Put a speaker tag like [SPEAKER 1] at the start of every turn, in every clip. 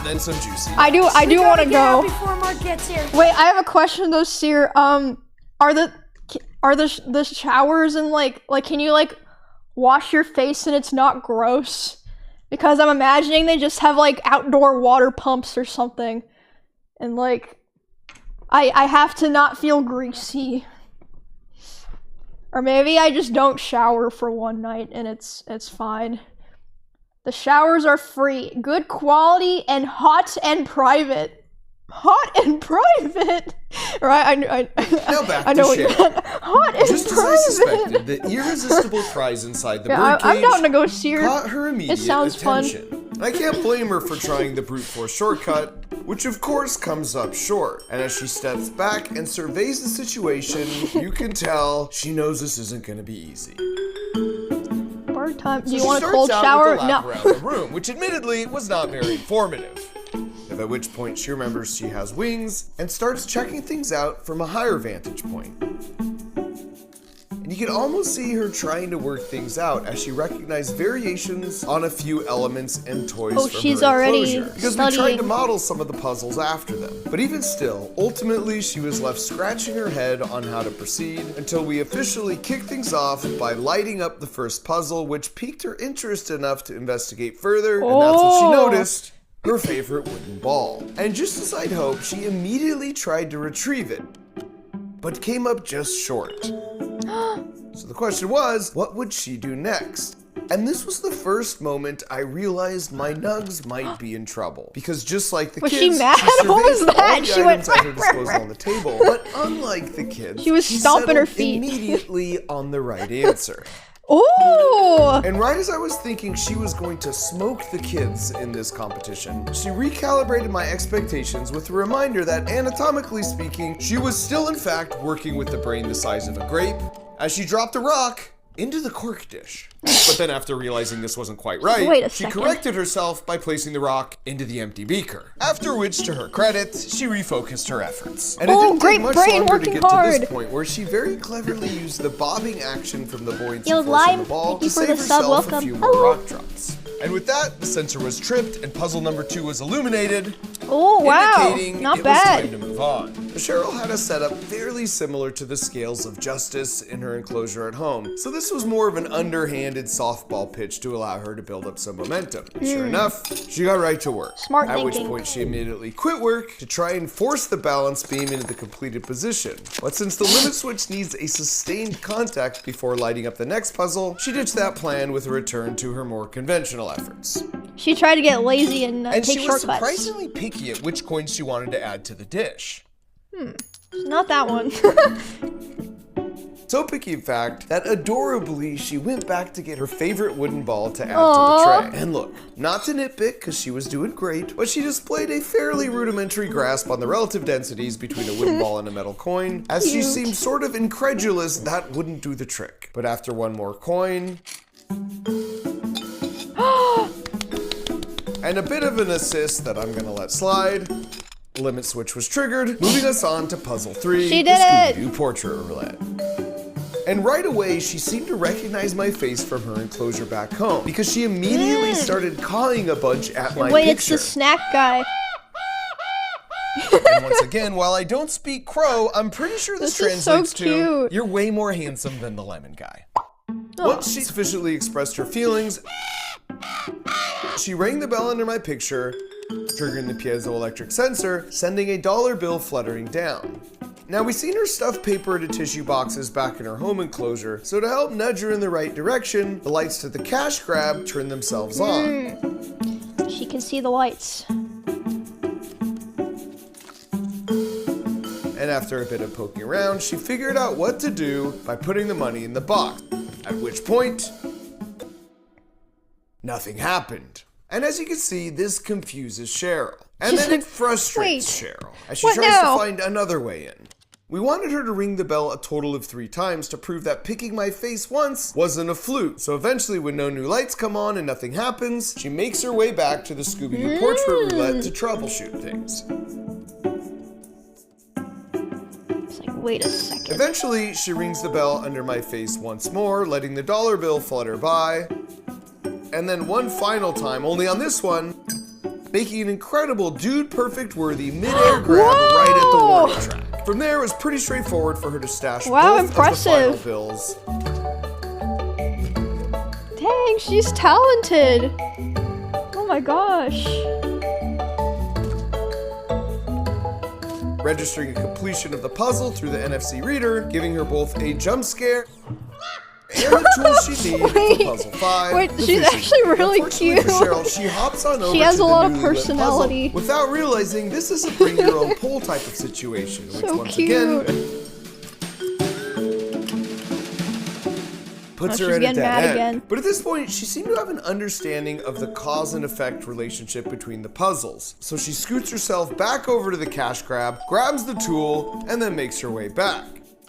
[SPEAKER 1] then some juicy.
[SPEAKER 2] I do want to go.
[SPEAKER 3] Before Mark gets here.
[SPEAKER 2] Wait, I have a question though, Seer. Are the showers and like can you like wash your face and it's not gross? Because I'm imagining they just have like outdoor water pumps or something, and like I have to not feel greasy. Or maybe I just don't shower for one night and it's fine. The showers are free, good quality, and hot and private. Hot and private, right?
[SPEAKER 1] Now back
[SPEAKER 2] I know
[SPEAKER 1] to
[SPEAKER 2] what
[SPEAKER 1] Cheryl.
[SPEAKER 2] Hot and
[SPEAKER 1] Just
[SPEAKER 2] private.
[SPEAKER 1] as I suspected, the irresistible prize inside the
[SPEAKER 2] Yeah,
[SPEAKER 1] birdcage
[SPEAKER 2] I'm down to go see her.
[SPEAKER 1] caught her immediate
[SPEAKER 2] It sounds
[SPEAKER 1] attention. I can't blame her for trying the brute force shortcut, which of course comes up short. And as she steps back and surveys the situation, you can tell she knows this isn't going to be easy.
[SPEAKER 2] Bird time. Do
[SPEAKER 1] So
[SPEAKER 2] you
[SPEAKER 1] she
[SPEAKER 2] want a
[SPEAKER 1] starts
[SPEAKER 2] cold
[SPEAKER 1] out
[SPEAKER 2] shower?
[SPEAKER 1] with a lap
[SPEAKER 2] No.
[SPEAKER 1] around the room, which admittedly was not very informative. At which point she remembers she has wings and starts checking things out from a higher vantage point. And you can almost see her trying to work things out as she recognized variations on a few elements and toys
[SPEAKER 2] Oh,
[SPEAKER 1] from
[SPEAKER 2] she's
[SPEAKER 1] her
[SPEAKER 2] already
[SPEAKER 1] enclosure. Because we tried to
[SPEAKER 2] studying.
[SPEAKER 1] model some of the puzzles after them. But even still, ultimately she was left scratching her head on how to proceed until we officially kicked things off by lighting up the first puzzle, which piqued her interest enough to investigate further, and that's when she noticed her favorite wooden ball. And just as I'd hoped, she immediately tried to retrieve it, but came up just short. So the question was, what would she do next? And this was the first moment I realized my nugs might be in trouble. Because just like the
[SPEAKER 2] Was
[SPEAKER 1] kids,
[SPEAKER 2] she mad? What was
[SPEAKER 1] surveys all
[SPEAKER 2] that?
[SPEAKER 1] the
[SPEAKER 2] She went
[SPEAKER 1] items at her disposal on the table. But unlike the kids,
[SPEAKER 2] She was stomping her
[SPEAKER 1] settled
[SPEAKER 2] feet.
[SPEAKER 1] immediately on the right answer.
[SPEAKER 2] Ooh!
[SPEAKER 1] And right as I was thinking she was going to smoke the kids in this competition, she recalibrated my expectations with a reminder that anatomically speaking, she was still in fact working with the brain the size of a grape as she dropped a rock into the cork dish. But then after realizing this wasn't quite right,
[SPEAKER 2] Wait a
[SPEAKER 1] she
[SPEAKER 2] second.
[SPEAKER 1] corrected herself by placing the rock into the empty beaker. After which, to her credit, she refocused her efforts. And it
[SPEAKER 2] Oh,
[SPEAKER 1] didn't
[SPEAKER 2] great
[SPEAKER 1] take much
[SPEAKER 2] brain
[SPEAKER 1] longer to
[SPEAKER 2] working
[SPEAKER 1] get to
[SPEAKER 2] hard.
[SPEAKER 1] this point where she very cleverly used the bobbing action from the buoyancy
[SPEAKER 2] Yo,
[SPEAKER 1] force on
[SPEAKER 2] Lime,
[SPEAKER 1] the ball
[SPEAKER 2] thank you
[SPEAKER 1] to
[SPEAKER 2] for
[SPEAKER 1] save
[SPEAKER 2] the sub,
[SPEAKER 1] herself a
[SPEAKER 2] welcome.
[SPEAKER 1] few more
[SPEAKER 2] Hello.
[SPEAKER 1] rock drops. And with that, the sensor was tripped and puzzle number 2 was illuminated,
[SPEAKER 2] Oh wow!
[SPEAKER 1] indicating
[SPEAKER 2] Not
[SPEAKER 1] it was time
[SPEAKER 2] bad.
[SPEAKER 1] to move on. Cheryl had a setup fairly similar to the scales of justice in her enclosure at home, so this was more of an underhanded softball pitch to allow her to build up some momentum. And sure enough, she got right to work.
[SPEAKER 2] Smart
[SPEAKER 1] At which
[SPEAKER 2] thinking.
[SPEAKER 1] point she immediately quit work to try and force the balance beam into the completed position. But since the limit switch needs a sustained contact before lighting up the next puzzle, she ditched that plan with a return to her more conventional efforts.
[SPEAKER 2] She tried to get lazy and
[SPEAKER 1] And
[SPEAKER 2] take
[SPEAKER 1] she was
[SPEAKER 2] shortcuts.
[SPEAKER 1] surprisingly picky at which coins she wanted to add to the dish.
[SPEAKER 2] Not that one.
[SPEAKER 1] So picky, in fact, that adorably she went back to get her favorite wooden ball to add
[SPEAKER 2] Aww.
[SPEAKER 1] to the tray. And look, not to nitpick, because she was doing great, but she displayed a fairly rudimentary grasp on the relative densities between a wooden ball and a metal coin, as she
[SPEAKER 2] Cute.
[SPEAKER 1] seemed sort of incredulous that wouldn't do the trick. But after one more coin, and a bit of an assist that I'm gonna let slide, the limit switch was triggered, moving us on to puzzle 3,
[SPEAKER 2] She
[SPEAKER 1] the
[SPEAKER 2] did it!
[SPEAKER 1] Scooby-Doo portrait roulette. And right away, she seemed to recognize my face from her enclosure back home, because she immediately started cawing a bunch at my
[SPEAKER 2] Wait, it's
[SPEAKER 1] picture.
[SPEAKER 2] the snack guy.
[SPEAKER 1] And once again, while I don't speak crow, I'm pretty sure this
[SPEAKER 2] This is so
[SPEAKER 1] translates to,
[SPEAKER 2] cute.
[SPEAKER 1] you're way more handsome than the lemon guy. Once she sufficiently expressed her feelings, she rang the bell under my picture, triggering the piezoelectric sensor, sending a dollar bill fluttering down. Now, we seen her stuff paper into tissue boxes back in her home enclosure, so to help nudge her in the right direction, the lights to the cash grab turned themselves on.
[SPEAKER 2] She can see the lights.
[SPEAKER 1] And after a bit of poking around, she figured out what to do by putting the money in the box. At which point, nothing happened. And as you can see, this confuses Cheryl. And
[SPEAKER 2] She's
[SPEAKER 1] then it
[SPEAKER 2] like,
[SPEAKER 1] frustrates
[SPEAKER 2] "Wait,
[SPEAKER 1] Cheryl as she
[SPEAKER 2] what
[SPEAKER 1] tries
[SPEAKER 2] now?"
[SPEAKER 1] to find another way in. We wanted her to ring the bell a total of 3 times to prove that picking my face once wasn't a fluke. So eventually, when no new lights come on and nothing happens, she makes her way back to the Scooby-Doo portrait roulette to troubleshoot things.
[SPEAKER 2] It's like, wait a second.
[SPEAKER 1] Eventually, she rings the bell under my face once more, letting the dollar bill flutter by. And then one final time, only on this one, making an incredible dude-perfect worthy mid-air grab right at the warning track. From there, it was pretty straightforward for her to stash both
[SPEAKER 2] impressive.
[SPEAKER 1] of the final bills.
[SPEAKER 2] Dang, she's talented. Oh my gosh.
[SPEAKER 1] Registering a completion of the puzzle through the NFC reader, giving her both a jump scare and the tools she needs for puzzle 5.
[SPEAKER 2] Wait,
[SPEAKER 1] the
[SPEAKER 2] she's
[SPEAKER 1] fishing.
[SPEAKER 2] actually really
[SPEAKER 1] Unfortunately
[SPEAKER 2] cute.
[SPEAKER 1] For Cheryl, she hops on over
[SPEAKER 2] She has
[SPEAKER 1] to
[SPEAKER 2] a
[SPEAKER 1] the
[SPEAKER 2] lot of
[SPEAKER 1] newly lit
[SPEAKER 2] personality.
[SPEAKER 1] puzzle without realizing this is a bring your own pole type of situation, which
[SPEAKER 2] So
[SPEAKER 1] once
[SPEAKER 2] cute.
[SPEAKER 1] again puts
[SPEAKER 2] Oh,
[SPEAKER 1] her
[SPEAKER 2] she's
[SPEAKER 1] at a
[SPEAKER 2] getting
[SPEAKER 1] dead
[SPEAKER 2] mad
[SPEAKER 1] end.
[SPEAKER 2] again.
[SPEAKER 1] But at this point, she seemed to have an understanding of the cause and effect relationship between the puzzles. So she scoots herself back over to the cash grab, grabs the tool, and then makes her way back.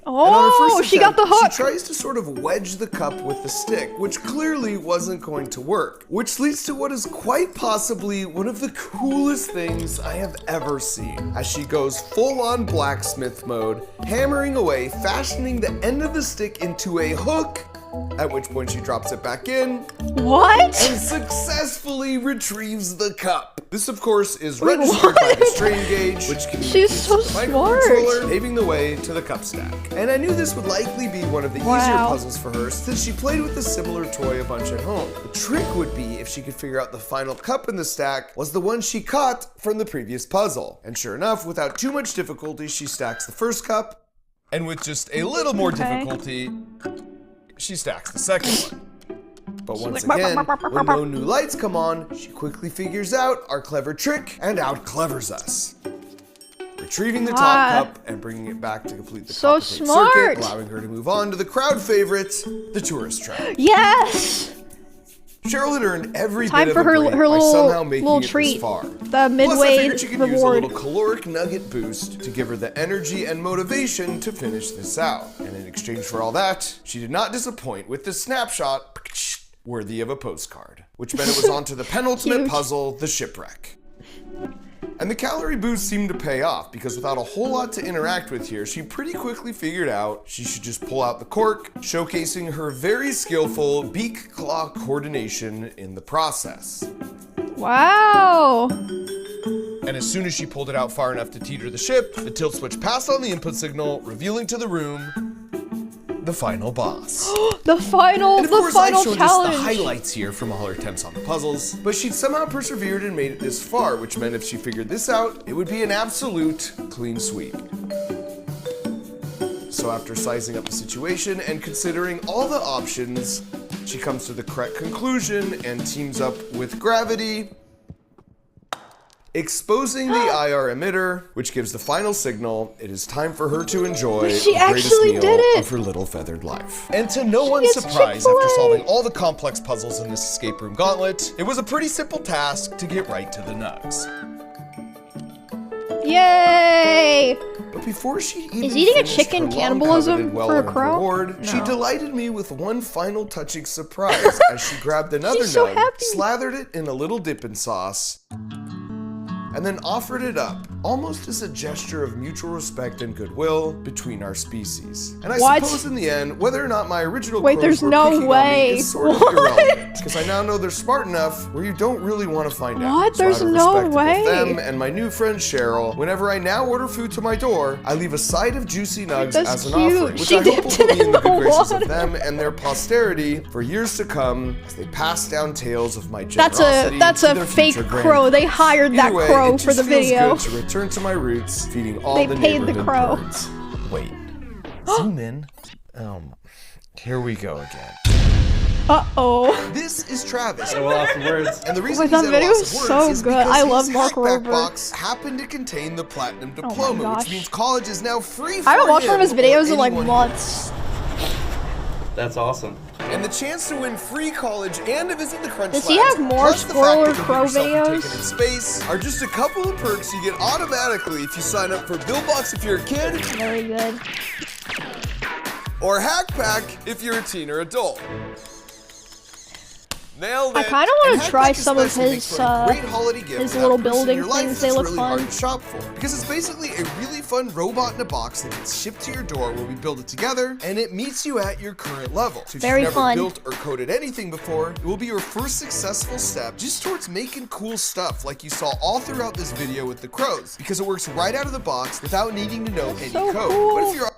[SPEAKER 1] And on her
[SPEAKER 2] Oh,
[SPEAKER 1] first
[SPEAKER 2] she got the
[SPEAKER 1] attempt,
[SPEAKER 2] hook.
[SPEAKER 1] She tries to sort of wedge the cup with the stick, which clearly wasn't going to work, which leads to what is quite possibly one of the coolest things I have ever seen, as she goes full-on blacksmith mode, hammering away, fashioning the end of the stick into a hook, at which point she drops it back in
[SPEAKER 2] What?
[SPEAKER 1] and successfully retrieves the cup. This, of course, is
[SPEAKER 2] Wait,
[SPEAKER 1] registered by the
[SPEAKER 2] what?
[SPEAKER 1] strain gauge, which
[SPEAKER 2] She's so
[SPEAKER 1] communicates with the
[SPEAKER 2] smart.
[SPEAKER 1] microcontroller, paving the way to the cup stack. And I knew this would likely be one of the easier
[SPEAKER 2] Wow.
[SPEAKER 1] puzzles for her, since she played with a similar toy a bunch at home. The trick would be if she could figure out the final cup in the stack was the one she caught from the previous puzzle. And sure enough, without too much difficulty, she stacks the first cup, and with just a little more difficulty, she stacks the second one. But once again, when no new lights come on, she quickly figures out our clever trick and out-clevers us. Retrieving the top cup and bringing it back to complete the
[SPEAKER 2] So
[SPEAKER 1] complicated
[SPEAKER 2] smart.
[SPEAKER 1] circuit, allowing her to move on to the crowd favorite, the tourist trap.
[SPEAKER 2] Yes!
[SPEAKER 1] Cheryl had earned every
[SPEAKER 2] Time
[SPEAKER 1] bit
[SPEAKER 2] for
[SPEAKER 1] of a
[SPEAKER 2] her
[SPEAKER 1] break
[SPEAKER 2] her
[SPEAKER 1] by somehow
[SPEAKER 2] little
[SPEAKER 1] making
[SPEAKER 2] little
[SPEAKER 1] it
[SPEAKER 2] treat.
[SPEAKER 1] this far.
[SPEAKER 2] The
[SPEAKER 1] Plus, I
[SPEAKER 2] midway
[SPEAKER 1] figured she could use a
[SPEAKER 2] reward.
[SPEAKER 1] little caloric nugget boost to give her the energy and motivation to finish this out. And in exchange for all that, she did not disappoint with this snapshot worthy of a postcard, which meant it was on to the penultimate
[SPEAKER 2] Cute.
[SPEAKER 1] puzzle, the shipwreck. And the calorie boost seemed to pay off, because without a whole lot to interact with here, she pretty quickly figured out she should just pull out the cork, showcasing her very skillful beak claw coordination in the process.
[SPEAKER 2] Wow.
[SPEAKER 1] And as soon as she pulled it out far enough to teeter the ship, the tilt switch passed on the input signal, revealing to the room the final boss.
[SPEAKER 2] The final
[SPEAKER 1] And of course, I've shown
[SPEAKER 2] challenge.
[SPEAKER 1] just the highlights here from all her attempts on the puzzles, but she'd somehow persevered and made it this far, which meant if she figured this out, it would be an absolute clean sweep. So after sizing up the situation and considering all the options, she comes to the correct conclusion and teams up with Gravity, exposing the IR emitter, which gives the final signal. It is time for her to enjoy
[SPEAKER 2] She
[SPEAKER 1] the greatest
[SPEAKER 2] actually
[SPEAKER 1] meal
[SPEAKER 2] did it.
[SPEAKER 1] of her little feathered life. And to no one's
[SPEAKER 2] gets
[SPEAKER 1] surprise,
[SPEAKER 2] Chick-fil-A.
[SPEAKER 1] after solving all the complex puzzles in this escape room gauntlet, it was a pretty simple task to get right to the nugs.
[SPEAKER 2] Yay!
[SPEAKER 1] But before she even
[SPEAKER 2] Is eating a
[SPEAKER 1] finished
[SPEAKER 2] chicken
[SPEAKER 1] her
[SPEAKER 2] cannibalism
[SPEAKER 1] long-coveted,
[SPEAKER 2] for a
[SPEAKER 1] well-earned
[SPEAKER 2] crow?
[SPEAKER 1] reward, she
[SPEAKER 2] No.
[SPEAKER 1] delighted me with one final touching surprise as she grabbed another
[SPEAKER 2] She's so
[SPEAKER 1] nug,
[SPEAKER 2] happy.
[SPEAKER 1] slathered it in a little dipping sauce, and then offered it up, almost as a gesture of mutual respect and goodwill between our species. And I
[SPEAKER 2] What?
[SPEAKER 1] suppose in the end, whether or not my original
[SPEAKER 2] Wait,
[SPEAKER 1] crows
[SPEAKER 2] there's
[SPEAKER 1] were
[SPEAKER 2] no
[SPEAKER 1] picking on me
[SPEAKER 2] way.
[SPEAKER 1] is sort of
[SPEAKER 2] What?
[SPEAKER 1] irrelevant, because I now know they're smart enough where you don't really want to find out.
[SPEAKER 2] What?
[SPEAKER 1] So
[SPEAKER 2] There's
[SPEAKER 1] out of
[SPEAKER 2] no
[SPEAKER 1] respect to both
[SPEAKER 2] way.
[SPEAKER 1] them and my new friend Cheryl, whenever I now order food to my door, I leave a side of juicy nugs
[SPEAKER 2] That's
[SPEAKER 1] as an
[SPEAKER 2] cute.
[SPEAKER 1] offering, which
[SPEAKER 2] She
[SPEAKER 1] I hope will
[SPEAKER 2] dipped
[SPEAKER 1] put
[SPEAKER 2] it
[SPEAKER 1] me in the
[SPEAKER 2] in
[SPEAKER 1] good
[SPEAKER 2] the
[SPEAKER 1] graces
[SPEAKER 2] water.
[SPEAKER 1] of them and their posterity for years to come as they pass down tales of my
[SPEAKER 2] That's
[SPEAKER 1] generosity
[SPEAKER 2] a
[SPEAKER 1] to their
[SPEAKER 2] fake
[SPEAKER 1] future
[SPEAKER 2] crow. They hired that
[SPEAKER 1] Either way,
[SPEAKER 2] crow
[SPEAKER 1] it
[SPEAKER 2] for the
[SPEAKER 1] just feels
[SPEAKER 2] video.
[SPEAKER 1] good to return to my roots, feeding all
[SPEAKER 2] They
[SPEAKER 1] the
[SPEAKER 2] paid the
[SPEAKER 1] neighborhood
[SPEAKER 2] crow.
[SPEAKER 1] birds. Wait, zoom in. Here we go again.
[SPEAKER 2] Uh-oh.
[SPEAKER 1] This is Travis.
[SPEAKER 3] I lost some words.
[SPEAKER 1] And the reason
[SPEAKER 2] Wait, that
[SPEAKER 1] he's at a
[SPEAKER 2] video
[SPEAKER 1] loss
[SPEAKER 2] is
[SPEAKER 1] of words
[SPEAKER 2] so
[SPEAKER 1] is
[SPEAKER 2] good.
[SPEAKER 1] because
[SPEAKER 2] I love
[SPEAKER 1] his
[SPEAKER 2] Mark
[SPEAKER 1] hackback
[SPEAKER 2] Rober.
[SPEAKER 1] box happened to contain the platinum diploma,
[SPEAKER 2] gosh.
[SPEAKER 1] which means college is now free for
[SPEAKER 2] I haven't watched one of his
[SPEAKER 1] him or
[SPEAKER 2] videos in like
[SPEAKER 1] anyone
[SPEAKER 2] months.
[SPEAKER 3] That's awesome.
[SPEAKER 1] And the chance to win free college and to visit the Crunch
[SPEAKER 2] Does he
[SPEAKER 1] Labs,
[SPEAKER 2] have more
[SPEAKER 1] plus the
[SPEAKER 2] squirrel
[SPEAKER 1] fact
[SPEAKER 2] or
[SPEAKER 1] that
[SPEAKER 2] crow
[SPEAKER 1] you'll get yourself
[SPEAKER 2] videos?
[SPEAKER 1] taken in space are just a couple of perks you get automatically if you sign up for Billbox if you're a kid,
[SPEAKER 2] Very good.
[SPEAKER 1] or Hackpack if you're a teen or adult. Nailed it.
[SPEAKER 2] I kinda
[SPEAKER 1] And
[SPEAKER 2] wanna try
[SPEAKER 1] Hackback
[SPEAKER 2] some of
[SPEAKER 1] especially
[SPEAKER 2] his,
[SPEAKER 1] makes for a great holiday gift
[SPEAKER 2] his
[SPEAKER 1] for that
[SPEAKER 2] little
[SPEAKER 1] person in
[SPEAKER 2] building
[SPEAKER 1] your life
[SPEAKER 2] things,
[SPEAKER 1] that's
[SPEAKER 2] they look
[SPEAKER 1] really
[SPEAKER 2] fun.
[SPEAKER 1] hard to shop for. Because it's basically a really fun robot in a box that gets shipped to your door where we build it together, and it meets you at your current level. So if
[SPEAKER 2] Very
[SPEAKER 1] you've never
[SPEAKER 2] fun.
[SPEAKER 1] built or coded anything before, it will be your first successful step just towards making cool stuff like you saw all throughout this video with the crows, because it works right out of the box without needing to know any
[SPEAKER 2] so
[SPEAKER 1] code.
[SPEAKER 2] cool.
[SPEAKER 1] But if you're